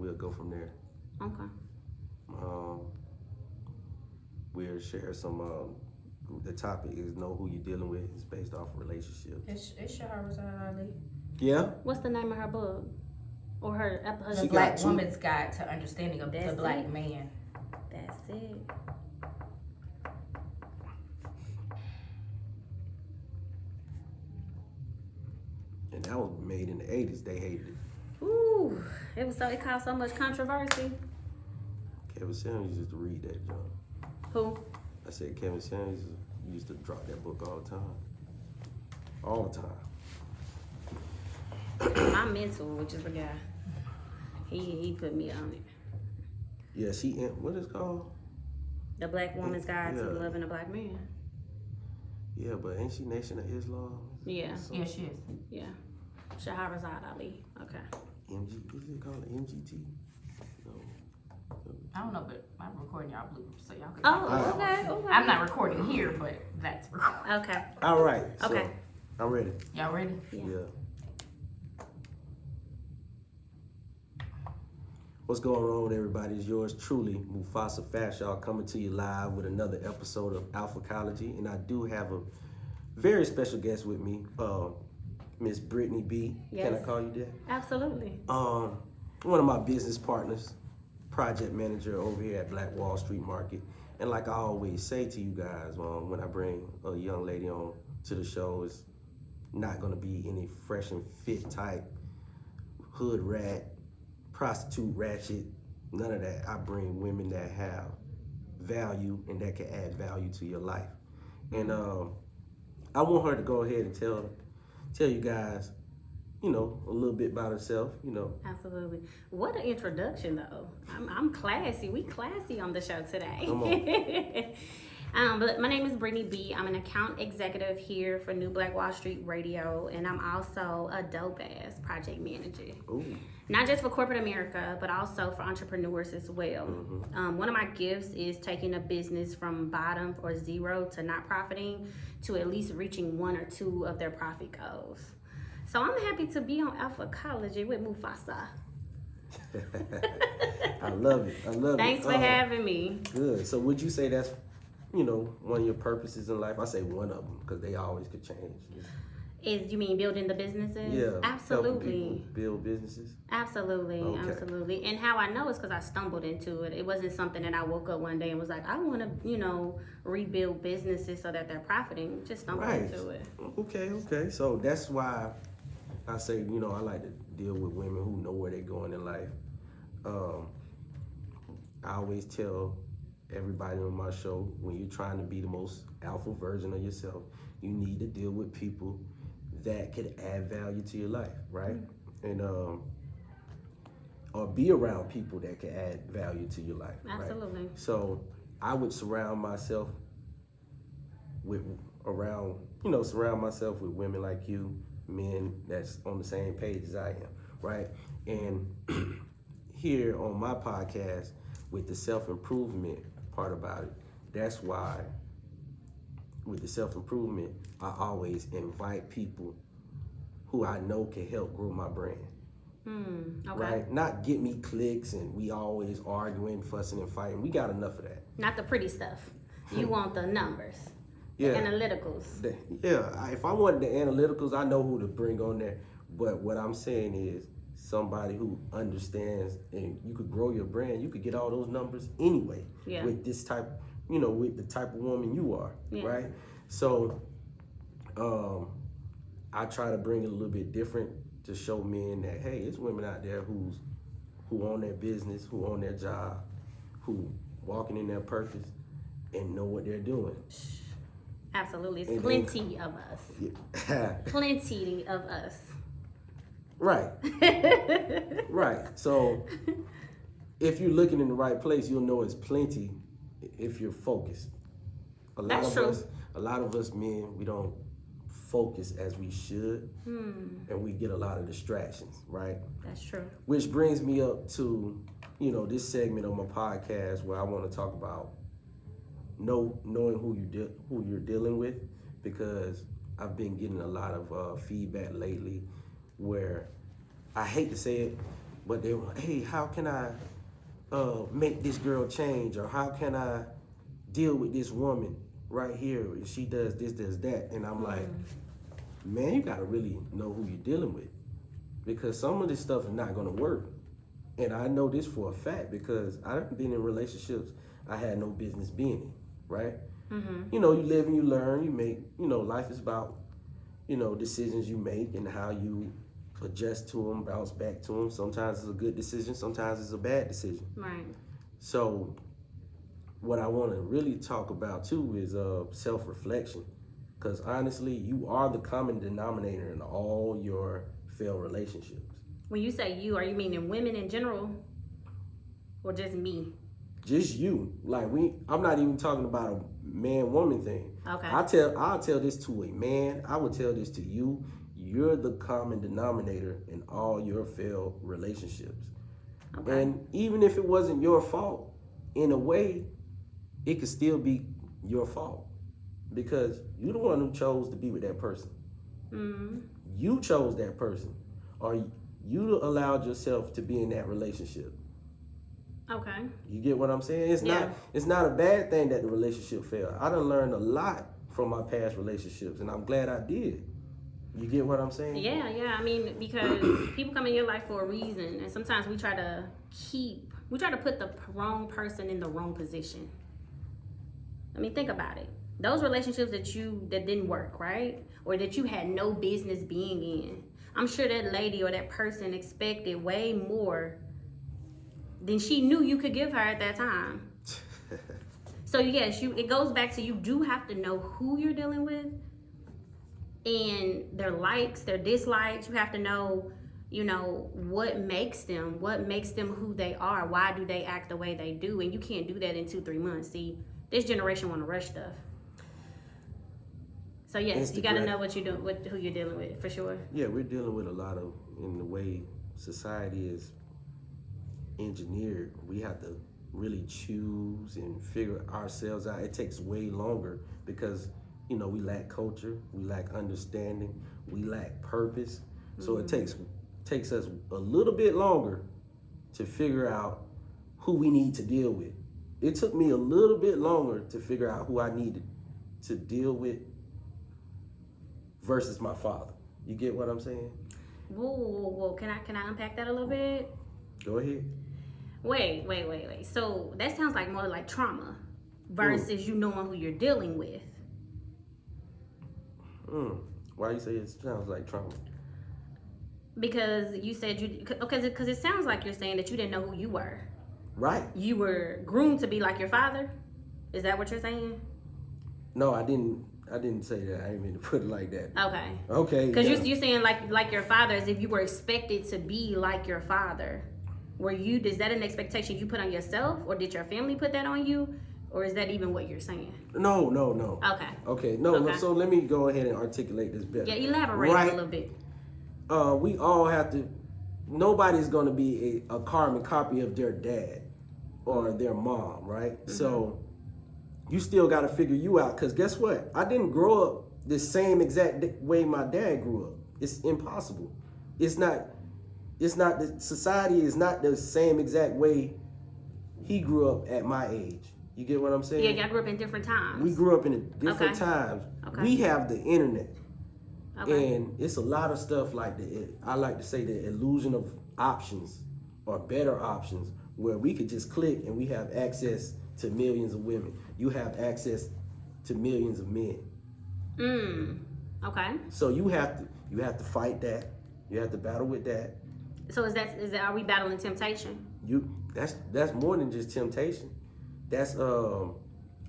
we'll go from there. Okay. We'll share some. The topic is know who you're dealing with. It's based off of relationships. It's Shahrazad Ali. Yeah. What's the name of her book? Or her The Black Woman's Guide to Understanding of the Black Man. That's it. And that was made in the 80s. They hated it. Ooh, it caused so much controversy. Kevin Samuels used to read that, John. Who? I said Kevin Samuels used to drop that book all the time. All the time. My mentor, which is the guy, he put me on it. Yeah, what is it called? The Black Woman's Guide to Loving a Black Man. Yeah, but ain't she Nation of Islam? Yeah. Yeah, she is. Yeah. Shahrazad Ali. Okay. Is it called MGT? No. I don't know, but I'm recording y'all bloopers, so y'all can. Oh, okay. I'm not recording here, but that's recording. Okay. All right. Okay. So, I'm ready. Y'all ready? Yeah. What's going on, everybody? It's yours truly, Mufasa Fashaw, coming to you live with another episode of Alphacology. And I do have a very special guest with me, Miss Brittany B. Yes. Can I call you that? Absolutely. One of my business partners, project manager over here at Black Wall Street Market. And like I always say to you guys, when I bring a young lady on to the show, it's not gonna be any fresh and fit type hood rat, prostitute ratchet, none of that. I bring women that have value and that can add value to your life. And I want her to go ahead and tell you guys, a little bit about herself, Absolutely. What an introduction, though. I'm classy. We classy on the show today. Come on. But my name is Brittany B. I'm an account executive here for New Black Wall Street Radio, and I'm also a dope-ass project manager. Ooh. Not just for corporate America, but also for entrepreneurs as well. Mm-hmm. One of my gifts is taking a business from bottom or zero to not profiting to at least reaching one or two of their profit goals. So I'm happy to be on Alphacology with Mufasa. I love it. Thanks for having me. Good. So would you say that's, one of your purposes in life? I say one of them because they always could change. You mean building the businesses? Yeah. Absolutely. Build businesses. Absolutely. Okay. Absolutely. And how I know is because I stumbled into it. It wasn't something that I woke up one day and was like, I want to, rebuild businesses so that they're profiting. Just stumbled into it. Okay. So that's why I say, I like to deal with women who know where they're going in life. I always tell everybody on my show, when you're trying to be the most alpha version of yourself, you need to deal with people that could add value to your life, right? And or be around people that can add value to your life. Absolutely. Right? So I would surround myself with women like you, men that's on the same page as I am, right? And here on my podcast with the self-improvement part about it, that's why with the self-improvement, I always invite people who I know can help grow my brand. Okay. Right? Not get me clicks and we always arguing, fussing and fighting. We got enough of that. Not the pretty stuff. You want the numbers. Yeah. The analyticals. If I wanted the analyticals, I know who to bring on there. But what I'm saying is somebody who understands, and you could grow your brand, you could get all those numbers anyway. Yeah. With this type, with the type of woman you are, right? So I try to bring it a little bit different to show men that, hey, it's women out there who own their business, who own their job, who walking in their purpose and know what they're doing. Absolutely. It's plenty of us. Yeah. Plenty of us. Right. Right. So if you're looking in the right place, you'll know it's plenty if you're focused. A lot of us men, we don't focus as we should, and we get a lot of distractions, right? That's true. Which brings me up to, this segment of my podcast where I want to talk about knowing who you're dealing with, because I've been getting a lot of feedback lately where I hate to say it, but they were, hey, how can I make this girl change, or how can I deal with this woman right here? She does this, does that, and I'm like, man, you gotta really know who you're dealing with, because some of this stuff is not gonna work. And I know this for a fact because I've been in relationships I had no business being in, right? You know, you live and you learn, you make, you know, life is about, you know, decisions you make and how you adjust to them, bounce back to them. Sometimes it's a good decision, sometimes it's a bad decision. Right. So what I want to really talk about too is self-reflection, because honestly, you are the common denominator in all your failed relationships. When you say you, are you meaning women in general, or just me? Just you. Like I'm not even talking about a man-woman thing. Okay. I'll tell this to a man. I would tell this to you. You're the common denominator in all your failed relationships. Okay. And even if it wasn't your fault, in a way, it could still be your fault, because you're the one who chose to be with that person. You chose that person, or you allowed yourself to be in that relationship. Okay. You get what I'm saying? It's not a bad thing that the relationship failed. I done learned a lot from my past relationships, and I'm glad I did. You get what I'm saying? Yeah. I mean, because people come in your life for a reason, and sometimes we try to put the wrong person in the wrong position. I mean, think about it. Those relationships that didn't work, right? Or that you had no business being in. I'm sure that lady or that person expected way more than she knew you could give her at that time. So yes, it goes back to, you do have to know who you're dealing with and their likes, their dislikes. You have to know, you know, what makes them who they are. Why do they act the way they do? And you can't do that in 2-3 months. See, this generation want to rush stuff. So yes, you got to know what you're doing, who you're dealing with, for sure. Yeah, we're dealing with a lot of, in the way society is engineered, we have to really choose and figure ourselves out. It takes way longer because, you know, we lack culture, we lack understanding, we lack purpose. So it takes us a little bit longer to figure out who we need to deal with. It took me a little bit longer to figure out who I needed to deal with versus my father. You get what I'm saying? Whoa. Can I unpack that a little bit? Go ahead. Wait. So that sounds like more like trauma versus you knowing who you're dealing with. Why you say it sounds like trauma? Because you said because it sounds like you're saying that you didn't know who you were. Right. You were groomed to be like your father. Is that what you're saying? No, I didn't say that. I didn't mean to put it like that. Okay. Okay. Because you're saying like your father, as if you were expected to be like your father. Is that an expectation you put on yourself, or did your family put that on you, or is that even what you're saying? No. Okay. No, so let me go ahead and articulate this better. Yeah, elaborate a little bit. We all have to, nobody's going to be a carbon copy of their dad or their mom, right? So you still got to figure you out, because guess what? I didn't grow up the same exact way my dad grew up. It's impossible. Society is not the same exact way he grew up at my age. You get what I'm saying? Yeah, y'all grew up in different times. We grew up in different times. Okay. We have the internet. Okay. And it's a lot of stuff like I like to say the illusion of options, or better options, where we could just click and we have access to millions of women. You have access to millions of men. Okay. So you have to fight that. You have to battle with that. So is that are we battling temptation? That's more than just temptation. That's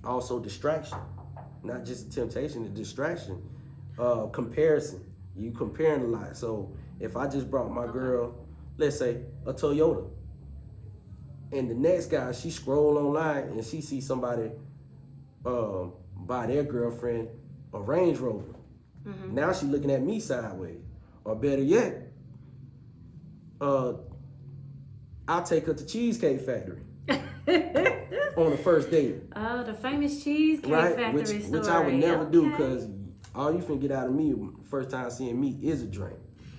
also distraction. Not just temptation, it's distraction. Comparison. You comparing a lot. So if I just brought my girl, let's say a Toyota, and the next guy, she scroll online and she sees somebody buy their girlfriend a Range Rover. Now she looking at me sideways. Or better yet, I'll take her to Cheesecake Factory on the first date. Oh, the famous Cheesecake Factory story. Which I would never do, because all you finna get out of me first time seeing me is a drink.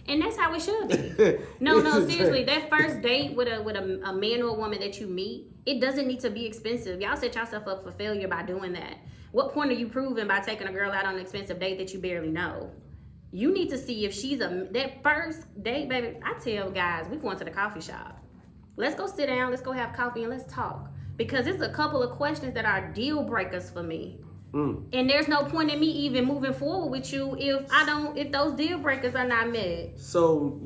And that's how it should be. No, seriously. That first date with a man or a woman that you meet, it doesn't need to be expensive. Y'all set yourself up for failure by doing that. What point are you proving by taking a girl out on an expensive date that you barely know? You need to see if she's that first date, baby. I tell guys, we going to the coffee shop. Let's go sit down, let's go have coffee, and let's talk. Because it's a couple of questions that are deal breakers for me. And there's no point in me even moving forward with you if those deal breakers are not met. So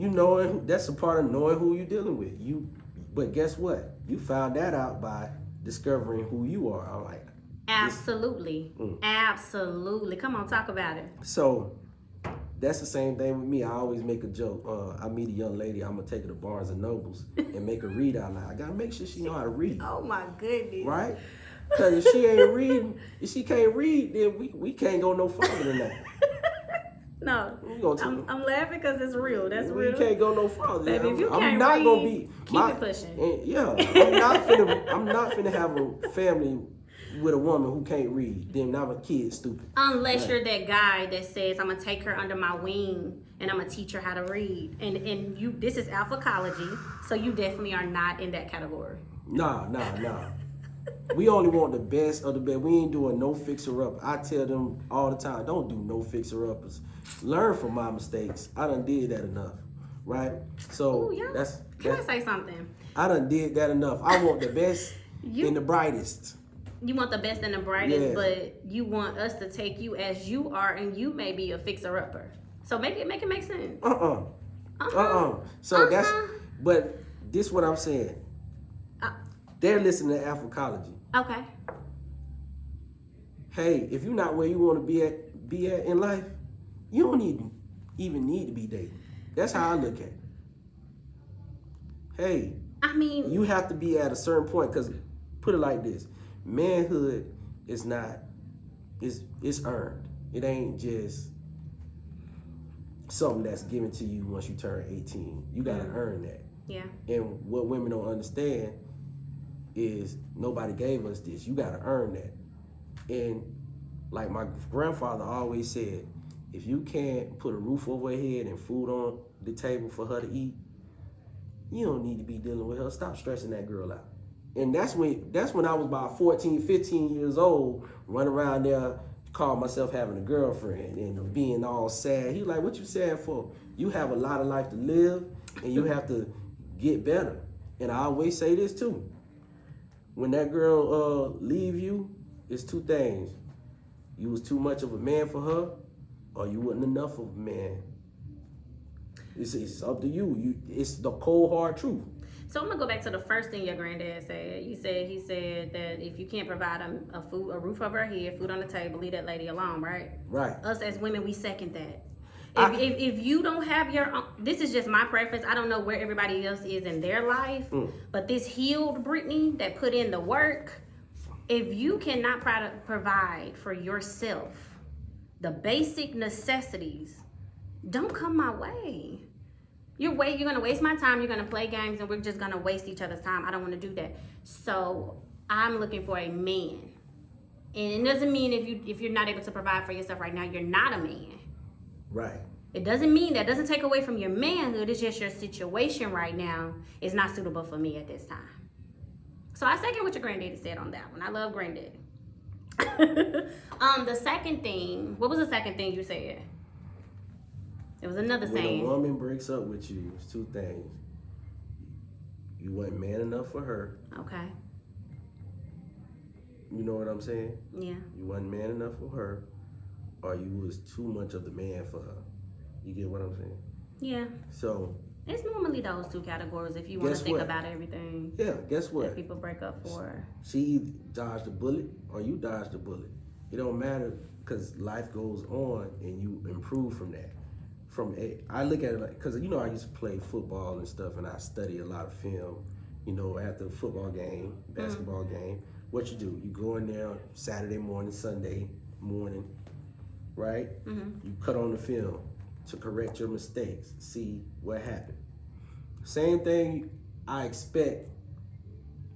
that's a part of knowing who you're dealing with. But guess what? You found that out by discovering who you are. I'm like, absolutely, absolutely. Come on, talk about it. So that's the same thing with me. I always make a joke. I meet a young lady, I'm gonna take her to Barnes and Nobles and make her read out loud. I gotta make sure she know how to read. Oh my goodness. Right? Because if she ain't reading, if she can't read, then we can't go no farther than that. No, I'm laughing because it's real. That's real. We can't go no farther. Baby, if you I'm can't not read, gonna be keep it pushing. I'm not finna have a family with a woman who can't read. Then now my kid's stupid. Unless you're that guy that says I'm gonna take her under my wing and I'm gonna teach her how to read. And you, this is alphacology, so you definitely are not in that category. Nah. We only want the best of the best. We ain't doing no fixer-up. I tell them all the time, don't do no fixer-uppers. Learn from my mistakes. I done did that enough, right? So Can I say something? I done did that enough. I want the best and the brightest. You want the best and the brightest, Yeah. but you want us to take you as you are, and you may be a fixer-upper. So make it make sense. So but this what I'm saying. They're listening to alphacology. Okay. Hey, if you're not where you want to be at in life, you don't even need to be dating. That's how I look at it. Hey, I mean, you have to be at a certain point, because put it like this: manhood is not, it's earned. It ain't just something that's given to you once you turn 18. You gotta earn that. yeah. And what women don't understand is nobody gave us this. You gotta earn that. And like my grandfather always said, if you can't put a roof over her head and food on the table for her to eat, you don't need to be dealing with her. Stop stressing that girl out. And that's when I was about 14, 15 years old, running around there, call myself having a girlfriend and being all sad. He like, what you sad for? You have a lot of life to live and you have to get better. And I always say this too. When that girl leave you, it's two things. You was too much of a man for her, or you wasn't enough of a man. It's up to you. It's the cold hard truth. So I'm gonna go back to the first thing your granddad said. He said that if you can't provide a roof over her head, food on the table, leave that lady alone, right? Right. Us as women, we second that. If you don't have your own, this is just my preference. I don't know where everybody else is in their life, but this healed Brittany that put in the work, if you cannot provide for yourself the basic necessities, don't come my way. You're gonna waste my time. You're gonna play games, and we're just gonna waste each other's time. I don't want to do that. So I'm looking for a man, and it doesn't mean if you're not able to provide for yourself right now, you're not a man. Right. It doesn't mean that doesn't take away from your manhood. It's just your situation right now is not suitable for me at this time. So I second what your granddaddy said on that one. I love granddaddy. The second thing, what was the second thing you said? It was another saying. When a woman breaks up with you, it's two things. You weren't man enough for her. Okay. You know what I'm saying? Yeah. You wasn't man enough for her, or you was too much of the man for her. You get what I'm saying? Yeah. So it's normally those two categories if you want to think about everything. Yeah, guess what? That people break up for. She either dodged a bullet or you dodged a bullet. It don't matter, because life goes on and you improve from that. I look at it like, because I used to play football and stuff, and I study a lot of film. After a football game, basketball game, what you do? You go in there Saturday morning, Sunday morning, right? You cut on the film to correct your mistakes, see what happened. Same thing I expect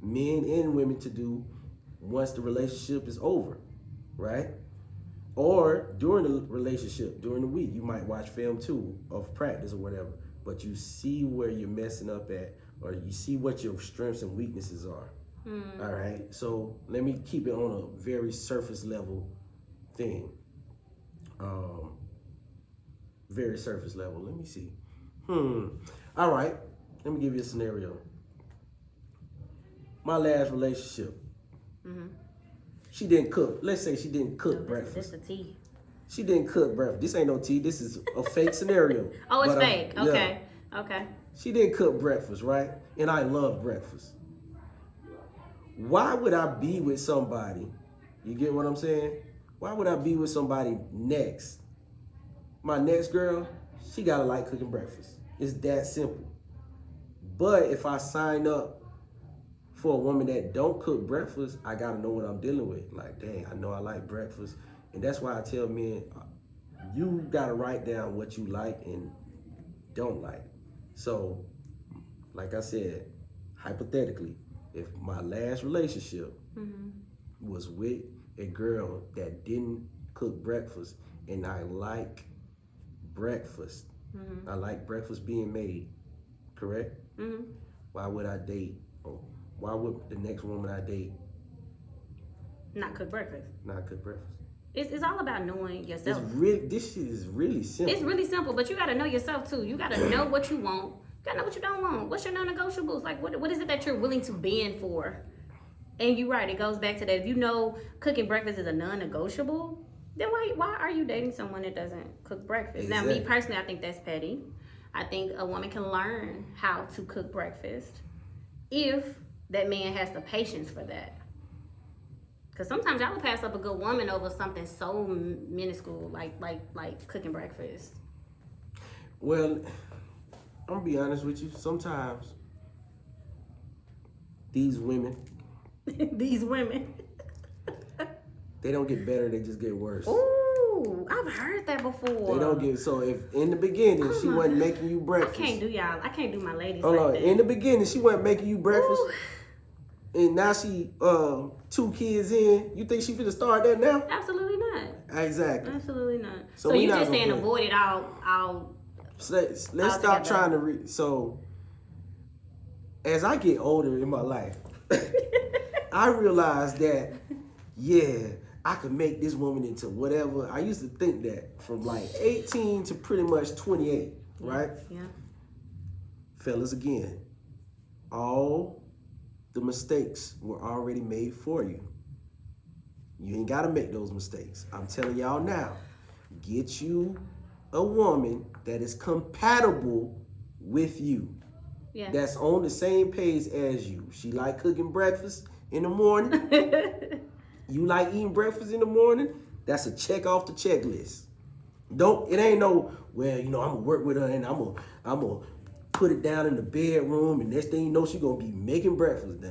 men and women to do once the relationship is over, right? Or during the relationship, during the week, you might watch film too of practice or whatever. But you see where you're messing up at, or you see what your strengths and weaknesses are. All right. So let me keep it on a very surface level thing. Very surface level. Let me see. All right. Let me give you a scenario. My last relationship. She didn't cook. Let's say she didn't cook breakfast. This the tea. She didn't cook breakfast. This ain't no tea. This is a fake scenario. Oh, it's But, fake. yeah. Okay. Okay. She didn't cook breakfast, right? And I love breakfast. Why would I be with somebody? You get what I'm saying? Why would I be with somebody next? My next girl, she gotta like cooking breakfast. It's that simple. But if I sign up for a woman that don't cook breakfast, I gotta know what I'm dealing with. Like, dang, I know I like breakfast. And that's why I tell men, you gotta write down what you like and don't like. So, like I said, hypothetically, if my last relationship was with a girl that didn't cook breakfast and I like breakfast, I like breakfast being made, correct? Why would I date, or why would the next woman I date Not cook breakfast. not cook breakfast? It's all about knowing yourself. This shit is really simple. It's really simple, but you gotta know yourself too. You gotta know what you want. You gotta know what you don't want. What's your non-negotiables? Like, what is it that you're willing to bend for? And you're right, it goes back to that. If you know cooking breakfast is a non-negotiable, then why are you dating someone that doesn't cook breakfast? Now, me Exactly. personally, I think that's petty. I think a woman can learn how to cook breakfast if that man has the patience for that. Because sometimes y'all will pass up a good woman over something so minuscule like cooking breakfast. Well, I'm gonna be honest with you. Sometimes these women, These women. they don't get better, they just get worse. Ooh, I've heard that before. They don't get, so if in the beginning she wasn't making you I breakfast. can't do y'all. I can't do my ladies Hold like on, that. in the beginning she wasn't making you breakfast. Ooh. And now she 2 kids in. You think she finna start that now? Absolutely not. Exactly. Absolutely not. So So we you not just gonna saying do it. avoid it all. So let's stop Altogether. trying to so as I get older in my life, I realize that I could make this woman into whatever. I used to think that from like 18 to pretty much 28, right? Yeah. Fellas, again, all the mistakes were already made for you. You ain't gotta make those mistakes. I'm telling y'all now, get you a woman that is compatible with you. Yeah. That's on the same page as you. She like cooking breakfast in the morning. You like eating breakfast in the morning. That's a check off the checklist. It ain't no, well, I'm gonna work with her and I'm gonna put it down in the bedroom and next thing you know, she gonna be making breakfast.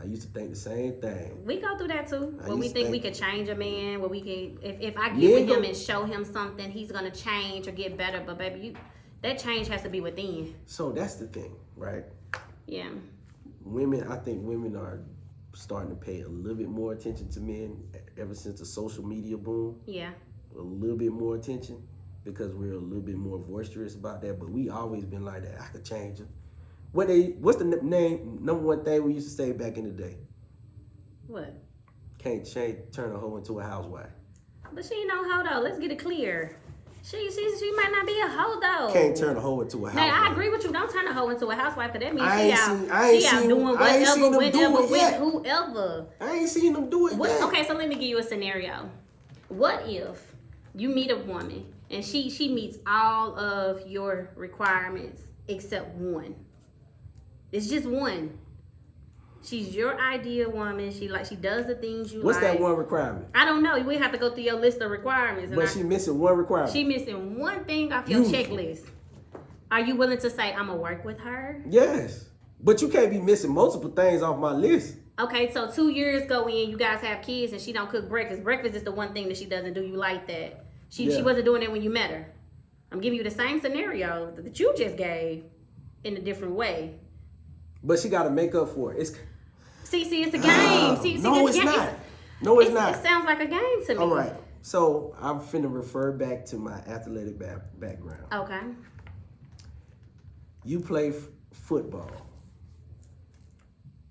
I used to think the same thing. We go through that too. I When we used to think we think- could change a man, where we can, if I Men get with him go- and show him something, he's gonna change or get better. But baby, that change has to be within. So that's the thing, right? Yeah. I think women are starting to pay a little bit more attention to men ever since the social media boom. Yeah. A little bit more attention because we're a little bit more boisterous about that. But we always been like that. I could change them. What's the number one thing we used to say back in the day? What? Can't turn a hoe into a housewife. But she ain't no hoe though. Let's get it clear. She might not be a hoe though. Can't turn a hoe into a housewife. Now I agree with you. Don't turn a hoe into a housewife, because that means I she ain't out. seen- I ain't She out seen- doing I ain't seen whatever, them do whenever, it with yet. whoever. I ain't seen them do it What, yet. okay, so let me give you a scenario. What if you meet a woman and she meets all of your requirements except one? It's just one. She's your ideal woman. She does the things you What's like. that one requirement? I don't know. We have to go through your list of requirements. And But she missing one requirement. she missing one thing off your You- checklist. Are you willing to say, I'm going to work with her? Yes. But you can't be missing multiple things off my list. Okay, so 2 years go in, you guys have kids, and she don't cook breakfast. Breakfast is the one thing that she doesn't do. You like that. She Yeah. wasn't doing it when you met her. I'm giving you the same scenario that you just gave in a different way. But she got to make up for it. See, it's a game. See, no, this it's game- not. No, it's not. It sounds like a game to me. All right. So I'm finna refer back to my athletic background. Okay. You play football.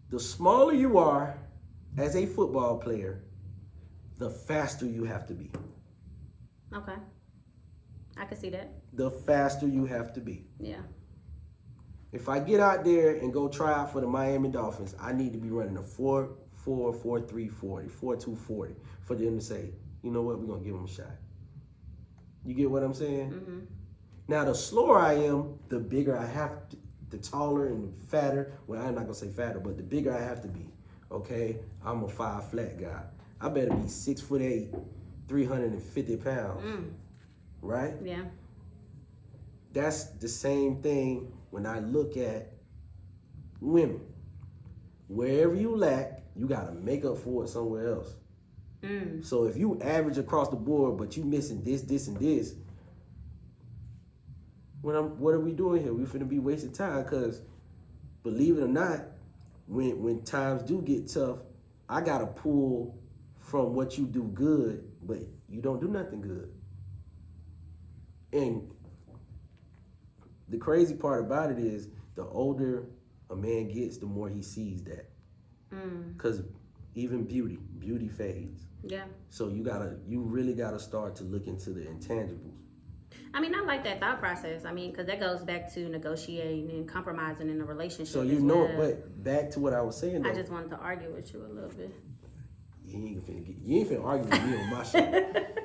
The smaller you are as a football player, the faster you have to be. Okay. I can see that. The faster you have to be. Yeah. If I get out there and go try out for the Miami Dolphins, I need to be running a 4.4, 4.3 40, 4.2 40 for them to say, you know what, we're going to give them a shot. You get what I'm saying? Mm-hmm. Now, the slower I am, the bigger I have to, the taller and fatter. Well, I'm not going to say fatter, but the bigger I have to be. Okay? I'm a 5 flat guy. I better be 6'8", 350 pounds. Right? Yeah. That's the same thing when I look at women. Wherever you lack, you got to make up for it somewhere else. So if you average across the board, but you missing this, this, and this, what are we doing here? We finna be wasting time, because believe it or not, when times do get tough, I gotta pull from what you do good, but you don't do nothing good. And the crazy part about it is, the older a man gets, the more he sees that. Because even beauty fades. Yeah. So you really gotta start to look into the intangibles. I mean, I like that thought process. I mean, because that goes back to negotiating and compromising in a relationship. So you as know, well. but back to what I was saying though. I just wanted to argue with you a little bit. You ain't finna argue with me on my shit.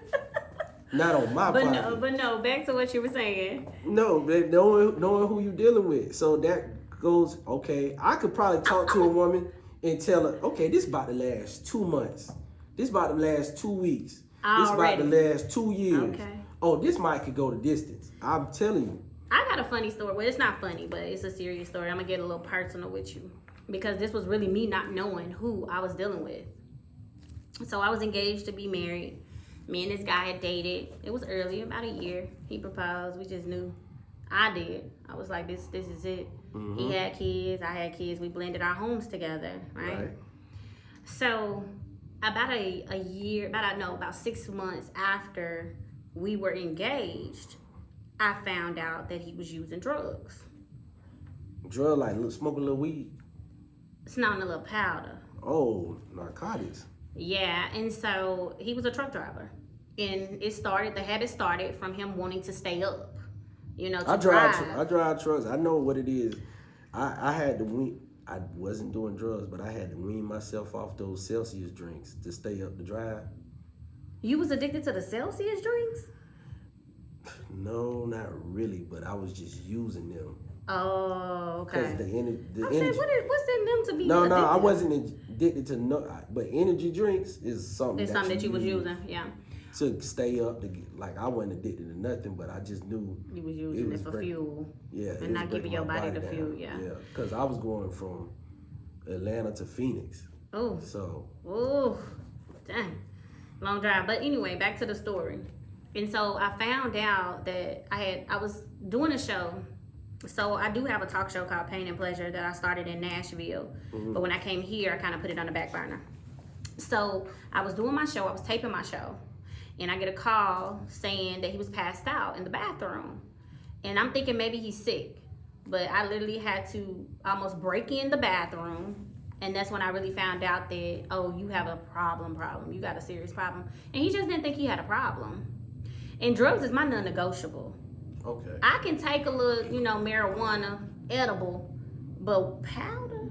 Not on my property. But no, back to what you were saying. No, but knowing who you dealing with. So that goes, okay, I could probably talk to a woman and tell her, okay, this about to last 2 months. This about to last 2 weeks. This about to last 2 years. Okay. Oh, this might could go the distance. I'm telling you. I got a funny story. Well, it's not funny, but it's a serious story. I'm going to get a little personal with you, because this was really me not knowing who I was dealing with. So I was engaged to be married. Me and this guy had dated. It was early, about a year. He proposed. We just knew. I did. I was like, this is it. Mm-hmm. He had kids. I had kids. We blended our homes together, right? So about a year, about 6 months after we were engaged, I found out that he was using drugs. Drug, like smoking a little weed? Snorting a little powder. Oh, narcotics. Yeah, and so he was a truck driver. And the habit started from him wanting to stay up, to drive. I drive trucks. I know what it is. I had to wean. I wasn't doing drugs, but I had to wean myself off those Celsius drinks to stay up to drive. You was addicted to the Celsius drinks? No, not really, but I was just using them. Oh, okay. Because the energy. What's in them to be No, addicted? I wasn't addicted to but energy drinks is something. It's something that you was using, yeah. To stay up, I wasn't addicted to nothing, but I just knew you was using it for fuel. Yeah, and not giving your body the fuel. Yeah, because I was going from Atlanta to Phoenix. Oh, dang, long drive. But anyway, back to the story. And so I found out that I was doing a show. So I do have a talk show called Pain and Pleasure that I started in Nashville. Mm-hmm. But when I came here, I kind of put it on the back burner. So I was doing my show. I was taping my show. And I get a call saying that he was passed out in the bathroom. And I'm thinking maybe he's sick. But I literally had to almost break in the bathroom. And that's when I really found out that, oh, you have a problem. You got a serious problem. And he just didn't think he had a problem. And drugs is my non-negotiable. Okay. I can take a little, marijuana, edible, but powder?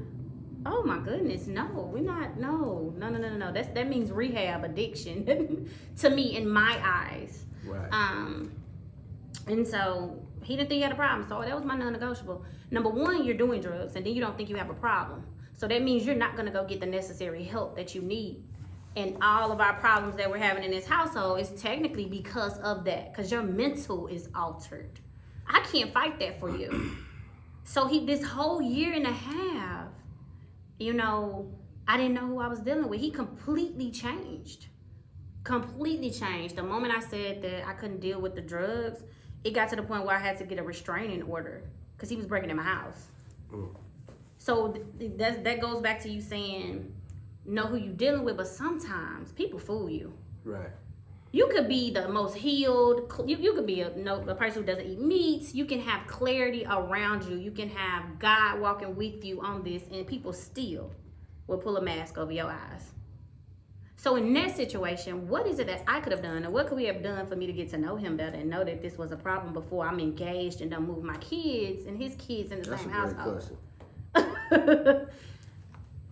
Oh my goodness, no. We're not, no. That means rehab addiction to me in my eyes. Right. And so he didn't think he had a problem. So that was my non-negotiable. Number one, you're doing drugs and then you don't think you have a problem. So that means you're not gonna go get the necessary help that you need. And all of our problems that we're having in this household is technically because of that, because your mental is altered. I can't fight that for you. So this whole year and a half, I didn't know who I was dealing with. He completely changed. The moment I said that I couldn't deal with the drugs, it got to the point where I had to get a restraining order because he was breaking in my house. So that goes back to you saying, know who you're dealing with, but sometimes people fool you. Right. You could be the most healed. You could be a person who doesn't eat meat. You can have clarity around you. You can have God walking with you on this, and people still will pull a mask over your eyes. So in that situation, what is it that I could have done, or what could we have done for me to get to know him better and know that this was a problem before I'm engaged and don't move my kids and his kids in the same household?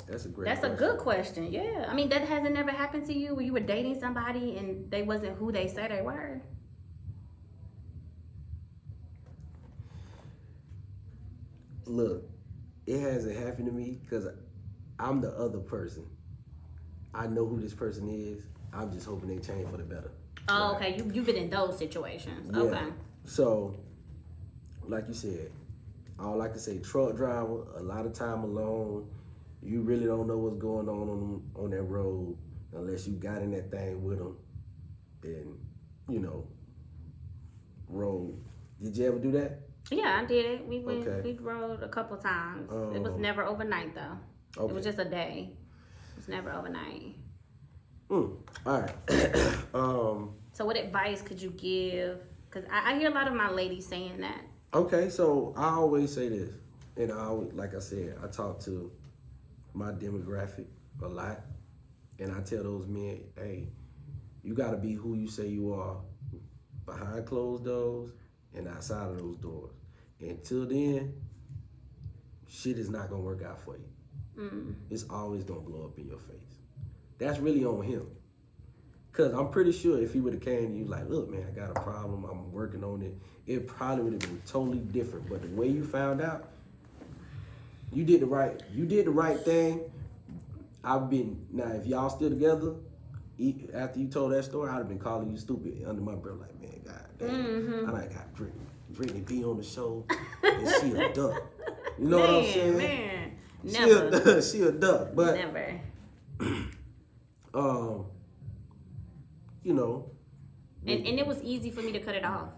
That's a great That's question. a good question. Yeah. I mean, that hasn't never happened to you where you were dating somebody and they wasn't who they say they were? Look, it hasn't happened to me because I'm the other person. I know who this person is. I'm just hoping they change for the better. Oh, okay. You've been in those situations. Yeah. Okay. So, like you said, all I can say, truck driver, a lot of time alone. You really don't know what's going on that road unless you got in that thing with them and, you know, road. Did you ever do that? Yeah, I did it. We went. Okay. We rode a couple times. It was never overnight though. Okay. It was just a day. It was never overnight. All right. So what advice could you give? Because I hear a lot of my ladies saying that. Okay, so I always say this, and I always, like I said, I talk to my demographic a lot, and I tell those men, hey, you got to be who you say you are behind closed doors and outside of those doors. Until then, shit is not gonna work out for you. It's always gonna blow up in your face. That's really on him. Cause I'm pretty sure if he would have came to you like, look, man, I got a problem, I'm working on it, it probably would have been totally different. But the way you found out, you did the right thing. Now if y'all still together, after you told that story, I'd have been calling you stupid under my breath, like, man, god damn, I got Brittany B on the show, and she a duck. You know what I'm saying? Man, never. She a duck, but Never. you know. And it was easy for me to cut it off.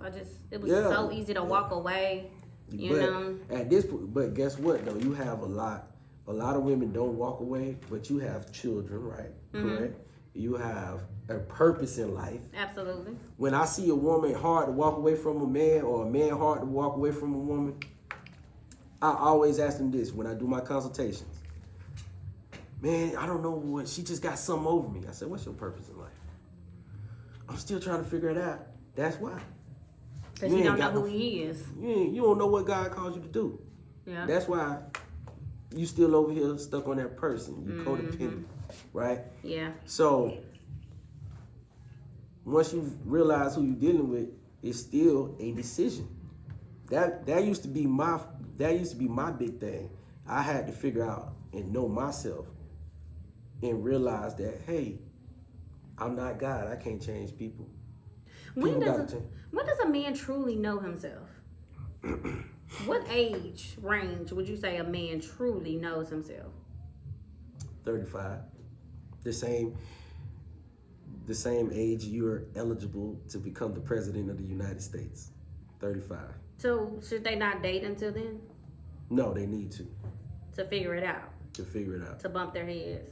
It was Yeah. so easy to walk away. You know. At this point, but guess what though? You have a lot of women don't walk away, but you have children, right? Correct. You have a purpose in life. Absolutely. When I see a woman hard to walk away from a man, or a man hard to walk away from a woman, I always ask them this when I do my consultations. Man, I don't know what, she just got something over me. I said, what's your purpose in life? I'm still trying to figure it out. That's why. Because you don't know who he is. You don't know what God calls you to do. Yeah. That's why you still over here stuck on that person. You codependent, right? Yeah. So once you realize who you're dealing with, it's still a decision. That used to be my big thing. I had to figure out and know myself and realize that, hey, I'm not God. I can't change people. When does a man truly know himself? What age range would you say a man truly knows himself? 35. The same age you're eligible to become the president of the United States. 35. So should they not date until then? No, they need to figure it out. To bump their heads.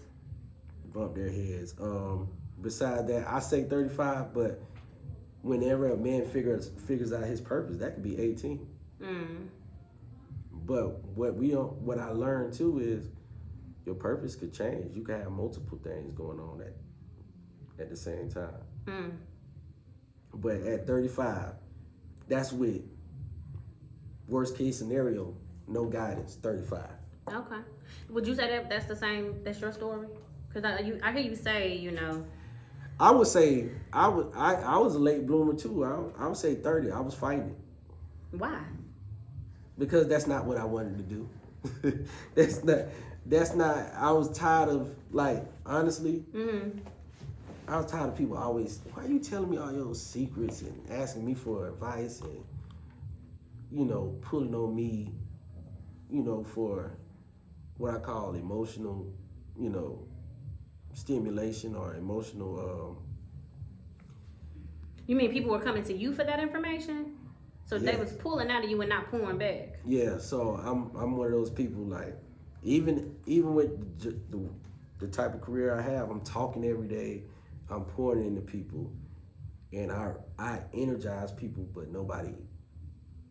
Besides that, I say 35, but whenever a man figures out his purpose, that could be 18. But what I learned too is your purpose could change. You can have multiple things going on at the same time. But at 35, that's with worst case scenario, no guidance. 35. Okay. Would you say that's the same? That's your story? Because I hear you say, you know. I would say I was a late bloomer too. I would say 30. I was fighting it. Why? Because that's not what I wanted to do. That's not. I was tired of, like, honestly. I was tired of people always, why are you telling me all your secrets and asking me for advice and, you know, pulling on me, you know, for what I call emotional, you know, stimulation or emotional. You mean people were coming to you for that information? So they was pulling out of you and not pouring back? Yeah, so I'm one of those people, like, even with the the type of career I have, I'm talking every day, I'm pouring into people, and I energize people, but nobody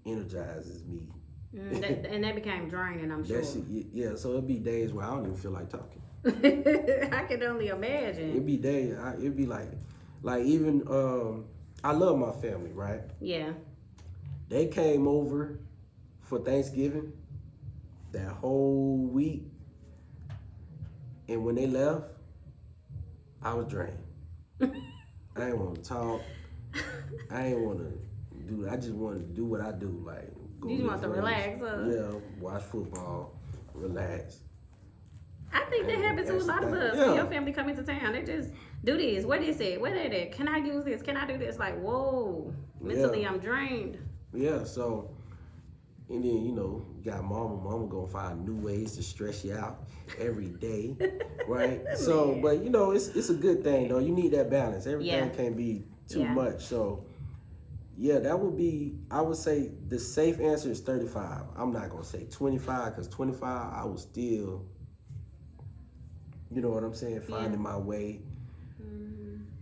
energizes me. And that became draining, I'm sure. That shit, yeah. So it'd be days where I don't even feel like talking. I can only imagine. It'd be days. It'd be like even I love my family, right? Yeah. They came over for Thanksgiving that whole week, and when they left, I was drained. I ain't want to talk. I ain't want to do. I just wanted to do what I do, like go You just want to with relax, friends. Yeah, watch football, relax. I think that happens to a lot of us. Yeah. When your family come into town, they just do this. What is it? Where they at? Can I use this? Can I do this? Like, whoa. Mentally, I'm drained. Yeah, so, and then, you know, you got mama gonna find new ways to stress you out every day, right? So, but, you know, it's a good thing, though. You need that balance. Everything can't be too much. So, yeah, that would be, I would say the safe answer is 35. I'm not gonna say 25, because 25, I was still, you know what I'm saying, finding my way.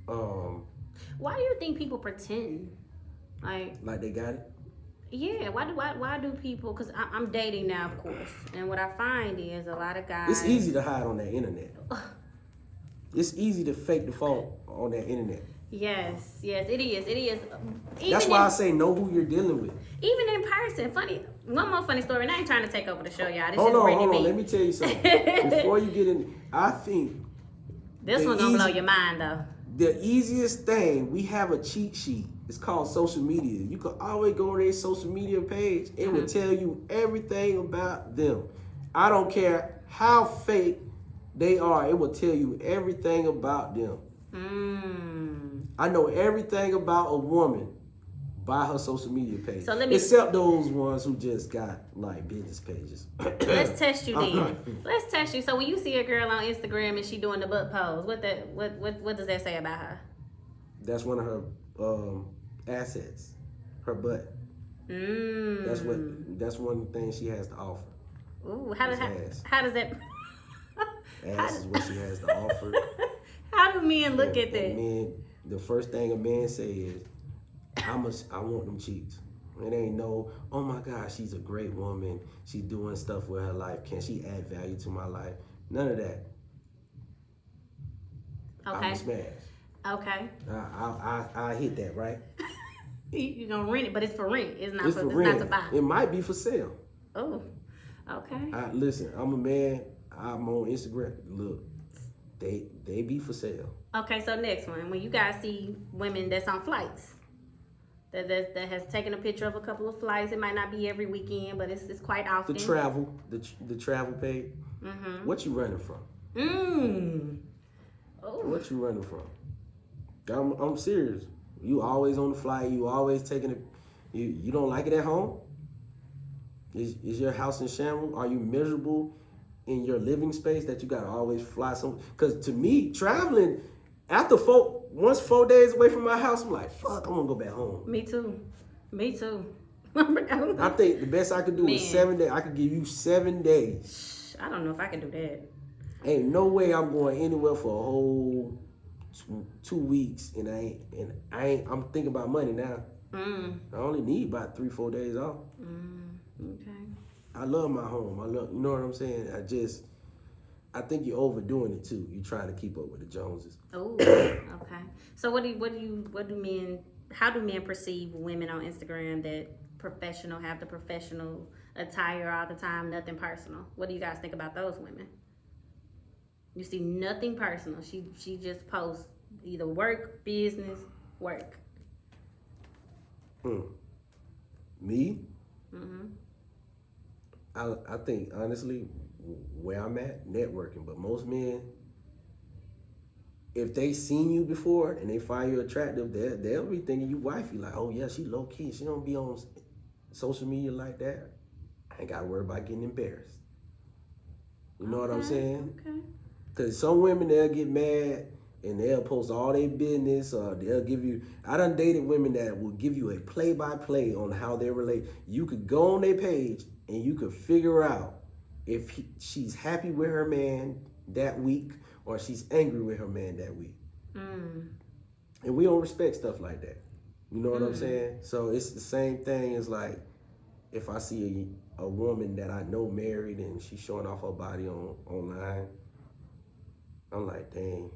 Why do you think people pretend? Like they got it? Yeah, why do people, because I'm dating now, of course, and what I find is a lot of guys. It's easy to hide on that internet. It's easy to fake the phone on that internet. Yes, it is. Even That's why I say know who you're dealing with. Even in person. Funny, one more funny story, and I ain't trying to take over the show, y'all. This Hold just on, Brittany B. let me tell you something. Before you get in, I think This one gonna blow your mind, though. the easiest thing, we have a cheat sheet. It's called social media. You can always go on their social media page. It will tell you everything about them. I don't care how fake they are. It will tell you everything about them. I know everything about a woman by her social media page. So let me- except those ones who just got like business pages. Let's test you then. Let's test you. So when you see a girl on Instagram and she doing the butt pose, what does that say about her? That's one of her assets, her butt. That's one thing she has to offer. Ooh, how does that? Ass is what she has to offer. How do men look at that? And men, the first thing a man say is, I want them cheeks. It ain't no, oh my God, she's a great woman. She's doing stuff with her life. Can she add value to my life? None of that. Okay. I'm a smash. Okay. I hit that, right? You're gonna rent it, but it's for rent. It's not It's for for it's rent. not to buy. It might be for sale. Oh. Okay. Listen, I'm a man. I'm on Instagram. Look, they be for sale. Okay, so next one. When you guys see women that's on flights, that has taken a picture of a couple of flights, it might not be every weekend, but it's quite often. The travel page. What you running from? Oh. What you running from? I'm serious. You always on the flight. You always taking it. You don't like it at home? Is your house in shambles? Are you miserable in your living space that you gotta always fly some? Because to me, traveling after 4 days away from my house, I'm like, fuck, I'm gonna go back home. Me too. I think the best I could do is 7 days. I could give you 7 days. I don't know if I can do that. Ain't no way I'm going anywhere for a whole 2 weeks, and I'm thinking about money now. I only need about 3-4 days off. Okay. I love my home. You know what I'm saying? I think you're overdoing it too. You're trying to keep up with the Joneses. Oh, okay. So how do men perceive women on Instagram that have the professional attire all the time, nothing personal? What do you guys think about those women? You see nothing personal. She just posts either work, business, work. Me? I think honestly, where I'm at, networking. But most men, if they seen you before and they find you attractive, they'll be thinking you wifey. Like, oh yeah, she low key. She don't be on social media like that. I ain't got to worry about getting embarrassed. You know what I'm saying? Okay. Because some women, they'll get mad and they'll post all their business, or they'll give you, I done dated women that will give you a play-by-play on how they relate. You could go on their page and you could figure out if she's happy with her man that week, or she's angry with her man that week. Mm. And we don't respect stuff like that. You know what I'm saying? So it's the same thing as like if I see a woman that I know married and she's showing off her body online, I'm like, dang,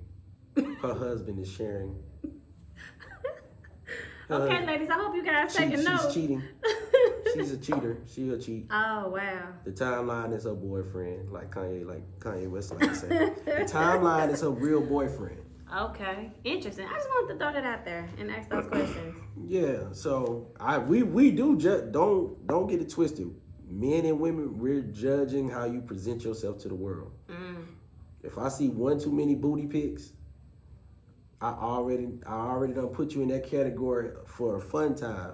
her husband is sharing. Okay, ladies, I hope you guys taking notes. She's cheating. She's a cheater. She'll cheat. Oh, wow. The timeline is her boyfriend, like Kanye West like to say. The timeline is her real boyfriend. Okay, interesting. I just wanted to throw that out there and ask those questions. Yeah, so we do don't get it twisted. Men and women, we're judging how you present yourself to the world. If I see one too many booty pics, I already done put you in that category for a fun time,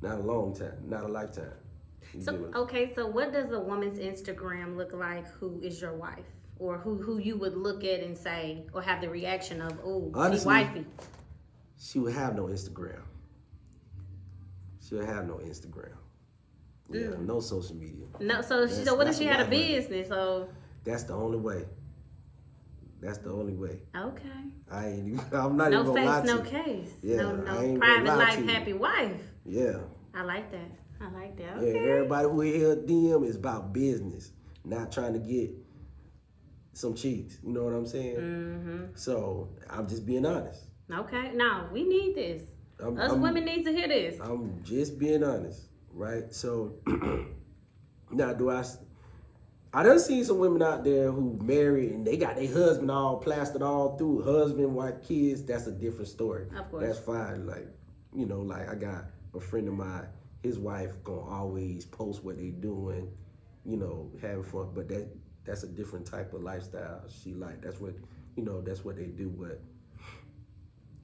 not a long time, not a lifetime. So what does a woman's Instagram look like who is your wife? Or who you would look at and say, or have the reaction of, oh, she wifey. She would have no Instagram. She would have no Instagram. Yeah, no social media. No, so what if she had a business? So that's the only way. That's the only way. Okay. I'm not even gonna lie to you. No case. Yeah, no private life, happy wife. Yeah. I like that. Okay. Yeah, everybody who hear DM is about business, not trying to get some cheeks. You know what I'm saying? Mm-hmm. So I'm just being honest. Okay. Now we need this. Us women need to hear this. I'm just being honest, right? So now I done seen some women out there who married and they got their husband all plastered all through, husband, wife, kids. That's a different story. Of course. That's fine. Like, you know, like I got a friend of mine, his wife gonna always post what they doing, you know, having fun. But that's a different type of lifestyle. That's what they do. But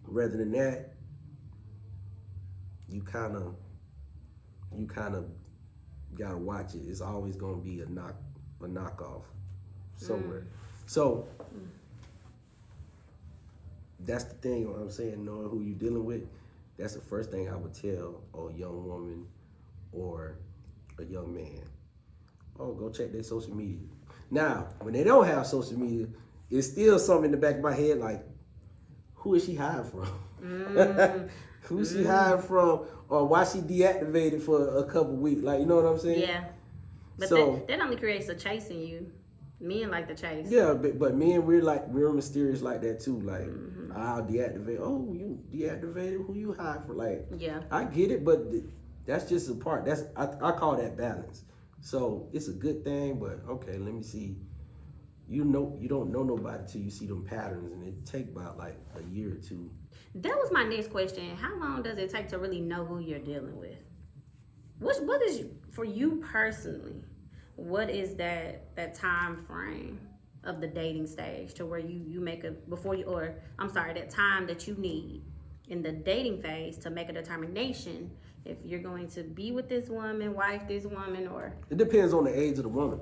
rather than that, you kind of gotta watch it. It's always gonna be a knockoff somewhere. So that's the thing. What I'm saying, knowing who you're dealing with, that's the first thing I would tell a young woman or a young man. Oh, go check their social media. Now, when they don't have social media, it's still something in the back of my head like, who is she hiding from? Who's she hiding from? Or why she deactivated for a couple weeks? Like, you know what I'm saying? Yeah. But so, that only creates a chase in you. Men like the chase. Yeah, but men, we're mysterious like that too. Like, I'll deactivate. Oh, you deactivated? Who you hide for? Like, yeah, I get it, but that's just a part. I call that balance. So it's a good thing, but okay, let me see. You don't know nobody till you see them patterns, and it take about like a year or two. That was my next question. How long does it take to really know who you're dealing with? What is, for you personally, what is that time frame of the dating stage to where you make that time that you need in the dating phase to make a determination if you're going to be with this woman, wife this woman, or... It depends on the age of the woman,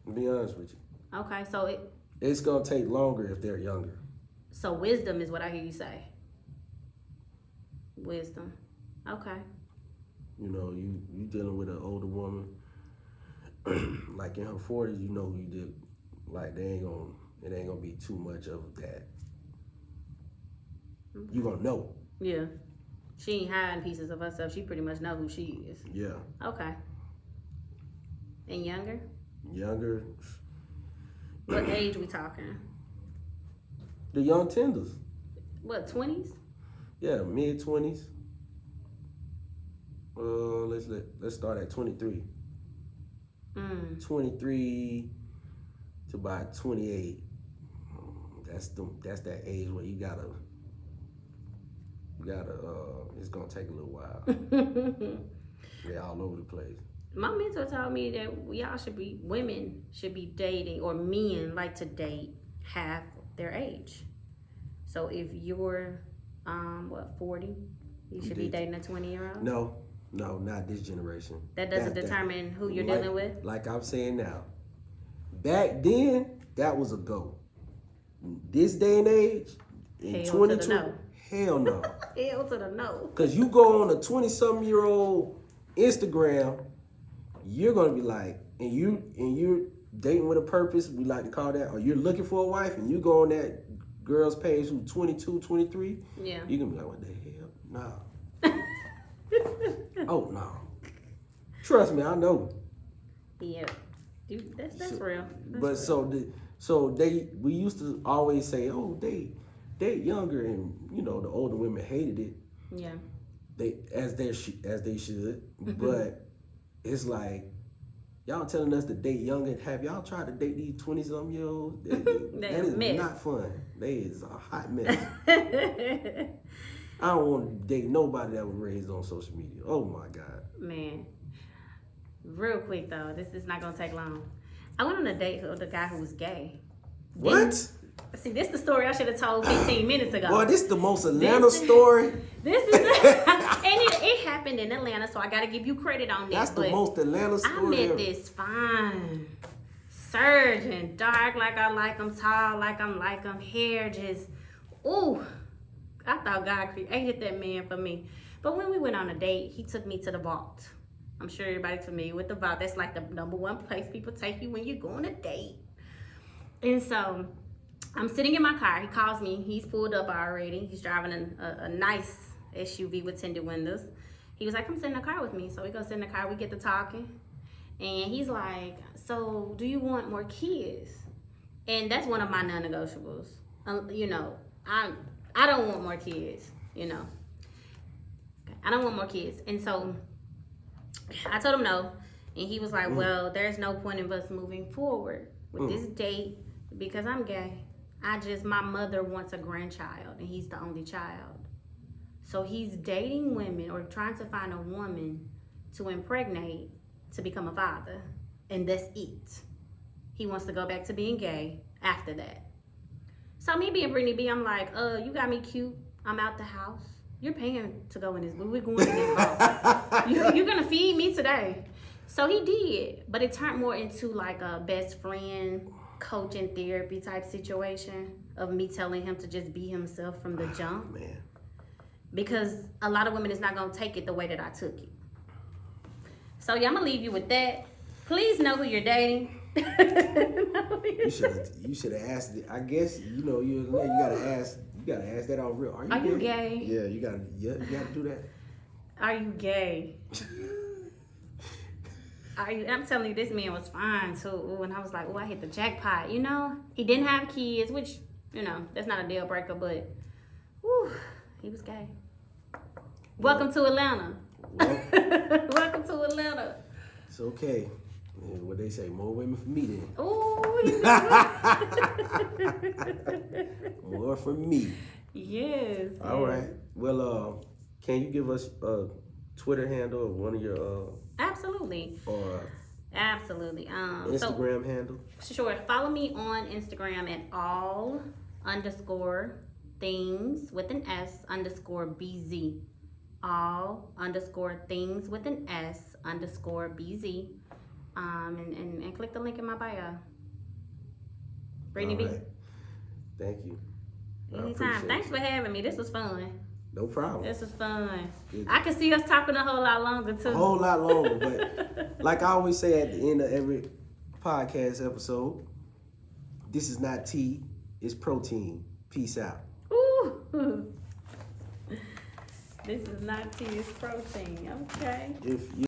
to be honest with you. Okay, so it's gonna take longer if they're younger. So wisdom is what I hear you say. Wisdom. Okay. You know, you dealing with an older woman, like in her 40s, you know who you did. Like it ain't gonna be too much of that. You gonna know. Yeah. She ain't hiding pieces of herself. She pretty much know who she is. Yeah. Okay. And younger? Younger. What age we talking? The young tenders. What, 20s? Yeah, mid-20s. Let's start at 23. 23 to about 28. That's that age where you gotta it's gonna take a little while. They're all over the place. My mentor told me that women should be dating, or men like to date half their age. So if you're 40, you should be dating a 20-year-old? No, not this generation. That doesn't determine who you're dealing with? Like I'm saying now. Back then, that was a go. This day and age, in 22, hell no. Hell to the no. Because you go on a 20-something-year-old Instagram, you're gonna be like, and you're dating with a purpose, we like to call that, or you're looking for a wife and you go on that girl's page who's 22, 23, Yeah. you can be like, what the hell? Nah. Oh, no. Trust me, I know. Yeah. Dude, that's real. That's But real. we used to always say, oh, date younger, and the older women hated it. Yeah. As they should. But it's like, y'all telling us to date younger. Have y'all tried to date these 20-something year olds? That is mess. not fun. They is a hot mess. I don't want to date nobody that was raised on social media. Oh my God. Man. Real quick though, this is not gonna take long. I went on a date with a guy who was gay. What? See, this is the story I should have told 15 minutes ago. Boy, this is the most Atlanta story. This is and it happened in Atlanta, so I gotta give you credit on this. That's the most Atlanta story I met ever. this fine surgeon, dark like I like him, tall like I'm like him, hair just, ooh. I thought God created that man for me. But when we went on a date, he took me to the vault. I'm sure everybody's familiar with the vault. That's like the number one place people take you when you go on a date. And so I'm sitting in my car. He calls me. He's pulled up already. He's driving a nice SUV with tinted windows. He was like, come sit in the car with me. So we go sit in the car. We get to talking. And he's like, so do you want more kids? And that's one of my non-negotiables. I don't want more kids, I don't want more kids. And so I told him no. And he was like, well, there's no point in us moving forward with this date because I'm gay. My mother wants a grandchild and he's the only child. So he's dating women or trying to find a woman to impregnate to become a father. And that's it. He wants to go back to being gay after that. So me being Brittany B, I'm like, you got me cute. I'm out the house. You're paying to go in this. We're going in this boat. You're going to feed me today. So he did. But it turned more into like a best friend, coaching therapy type situation of me telling him to just be himself from the jump. Man. Because a lot of women is not going to take it the way that I took it. So yeah, I'm going to leave you with that. Please know who you're dating. You should have asked it. I guess you gotta ask that on real. Are you gay? Yeah, you gotta do that. Are you gay? I'm telling you, this man was fine too. Ooh, and I was like, oh, I hit the jackpot. He didn't have kids, which that's not a deal breaker, but he was gay. Welcome to Atlanta. Welcome to Atlanta. It's okay. And what they say, more women for me then. Ooh. More for me. Yes. All right. Well, can you give us a Twitter handle of one of your Absolutely. Or Absolutely. Instagram handle? Sure. Follow me on Instagram at all_things with an S_BZ. all_things with an S_BZ. And click the link in my bio. Brittany B. Right. Thank you. I Anytime. appreciate Thanks you. for having me. This was fun. No problem. This was fun. Good. I can see us talking a whole lot longer too. A whole lot longer, but like I always say at the end of every podcast episode, this is not tea, it's protein. Peace out. Ooh. This is not tea, it's protein. Okay. If you